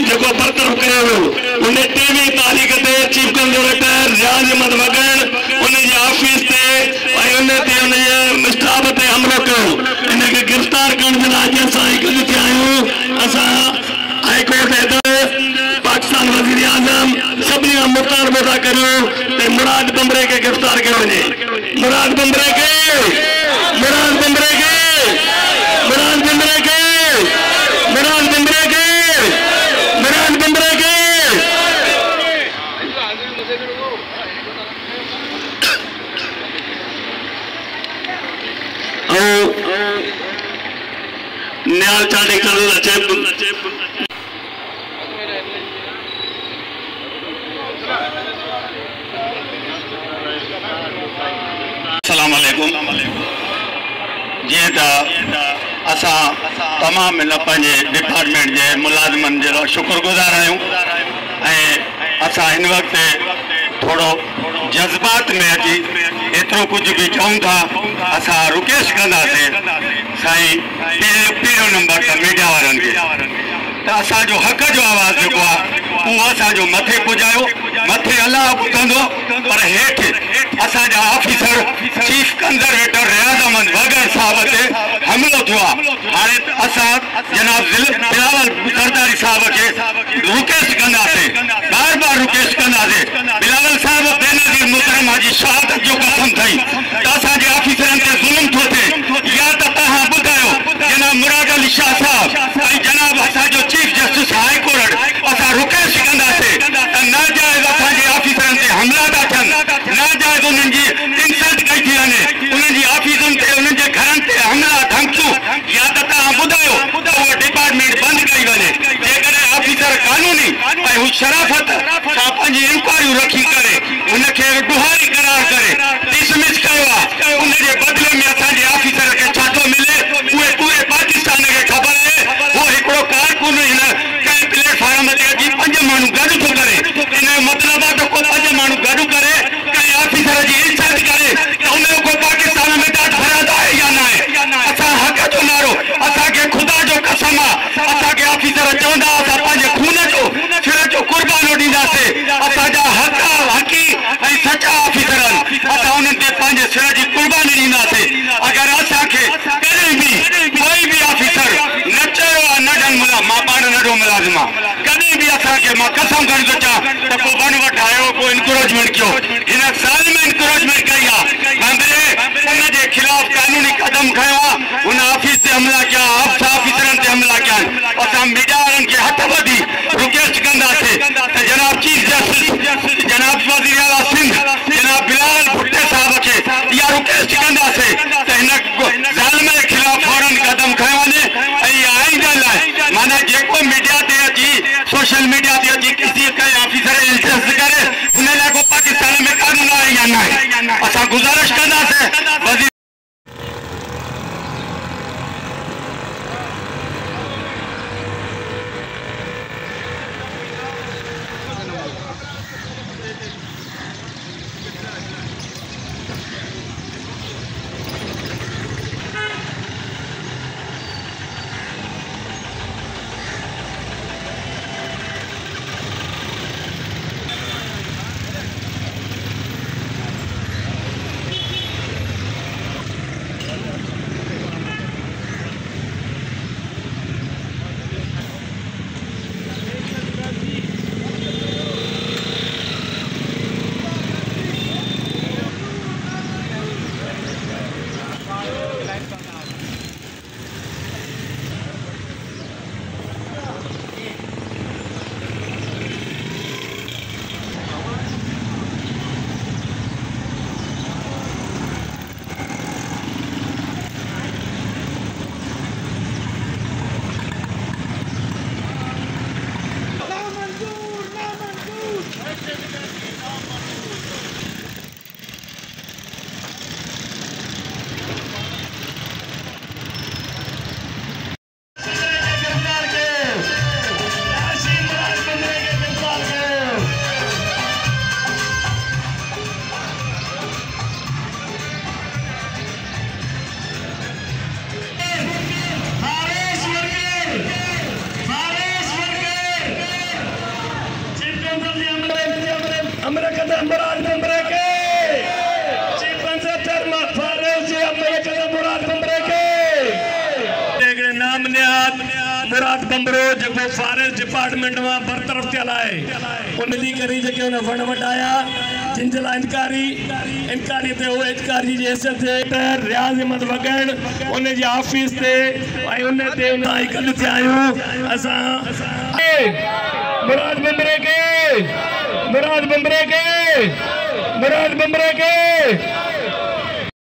जो बरतरफ करे उन टीवी तारीख से चीफ कंजर्वेटर रियाज अहमद वगन उन ऑफिस से स्टाफ से हमलो कयो इनके गिरफ्तार करने जे लाइ असां हिकु थी आहियूं। असां हाई कोर्ट पाकिस्तान वज़ीर आज़म सभी मुतालबो था करूं ते मुराद बंबरे के गिरफ्तार कयो वञे। मुराद बंबरे के मुराद बंबरे के मुराद बंबरे के मुराद बंबरे के मुराद बंबरे के न्याल चाटे कर अस्सलाम वालेकुम। जी असा तमाम इन डिपार्टमेंट के मुलाजमन जो शुक्रगुजार आयूँ। असा इन वक्त थोड़ो जज्बात में अची एतरो कुछ भी चऊं था। असा रिक्वेस्ट कंदासीं साईं पहिरियों नंबर तो मीडिया वारन के तो असांजो हक़ जो आवाज़ जेको आहे उहो असांजो मथे पुॼायो। मथे अलाह ॿुधंदो पर हेठि असांजा ऑफिसर चीफ कंजर्वेटर रियाज अहमद वगन साहब ते हमलो थियो आहे। हाणे असां जनाब बिलावल सरदारी साहब के रिक्वेस्ट कंदासीं बार बार रिक्वेस्ट कंदासीं बिलावल साहब बेनज़ीर मुहतरमा जी शहादत जो कसम थई त असांजे ऑफिसरनि ते ज़ुल्म थो थिए या त तव्हां ॿुधायो जनाब मुराद अली शाह साहब ऐं जनाब असांजो चीफ जस्टिस हाई कोर्ट असां रिक्वेस्ट कंदासीं त नाजाइज़ असांजे ऑफिसरनि ते हमला था थियनि नाजाइज़ उन्हनि जी इंसल्ट कई थी वञे उन्हनि जी ऑफिसुनि ते उन्हनि जे घरनि ते हमला धमकियूं या त तव्हां ॿुधायो त उहो डिपार्टमेंट बंदि कई वञे। जेकॾहिं ऑफिसर कानूनी ऐं हू शराफ़त सां पंहिंजी इंक्वायरियूं रखी करे उनखे ॾुहारी करार करे डिसमिस कयो आहे उनजे बदिले में असांजे ऑफिसर खे छा थो मिले उहे पूरे पाकिस्तान खे ख़बर आहे। उहो हिकिड़ो कारकुन हिन कंहिं प्लेटफॉर्म ते अची 5 माण्हू गॾु थो करे इन जो मतिलबु आहे त को 5 माण्हू गॾु करे कंहिं ऑफिसर जी इंसल्ट करे त उनजो को पाकिस्तान में ॾाढ फराद आहे या न आहे। असां हक़ जो नारो असांखे ख़ुदा जो कसम आहे असांखे ऑफिसर चवंदा असां पंहिंजे खून जो सिर जो कुर्बानो ॾींदासीं। असांजा हक़ हक़ी ऐं सचा ऑफिसर असां उन्हनि ते पंहिंजे सिर जी कुर्बानी ॾींदासीं। अगरि असांखे कॾहिं बि कोई बि ऑफिसर न चयो आहे न ॾियनि मां पाण नंढो मुलाज़िम आहे कॾहिं बि असांखे मां कसम खणी थो चवां त को वन वठ आयो को इनक्रोचमेंट कयो हिन साल में इनक्रोचमेंट कई आहे बंदरे उनजे खिलाफ़ कानूनी कदम खयो आहे उन ऑफिस ते हमला कया ऑफिसरनि ते हमला कया असां मीडिया वारनि खे हथ ॿधी रिक्वेस्ट कंदासीं त जनाब चीफ जस्टिस जनाब वज़ीर आला सिंध जनाब बिलावल भुट्टे साहब खे इहा रिक्वेस्ट कंदासीं त हिन ज़ालिम जे खिलाफ़ फौरन कदम खयो वञे ऐं आइंदा लाइ माना जेको मीडिया ते अची सोशल मीडिया ते अची किसी कंहिं ऑफिसर इंसल्ट करे उन लाइ को पाकिस्तान में कानून आहे या न आहे। असां गुज़ारिश कंदासीं वज़ीर मुराद बंबरो जो फॉरेस्ट डिपार्टमेंट में बरतरफ थियल है उन दी करी जो उन वण वटाया जिन जे लाइ इनकारी ते वो इनकारी जी हैसियत ते रियाज़ अहमद वगड़ उन जी ऑफिस ते उन ते उन गॾु थिया आहियूं असां मुराद बंबरे के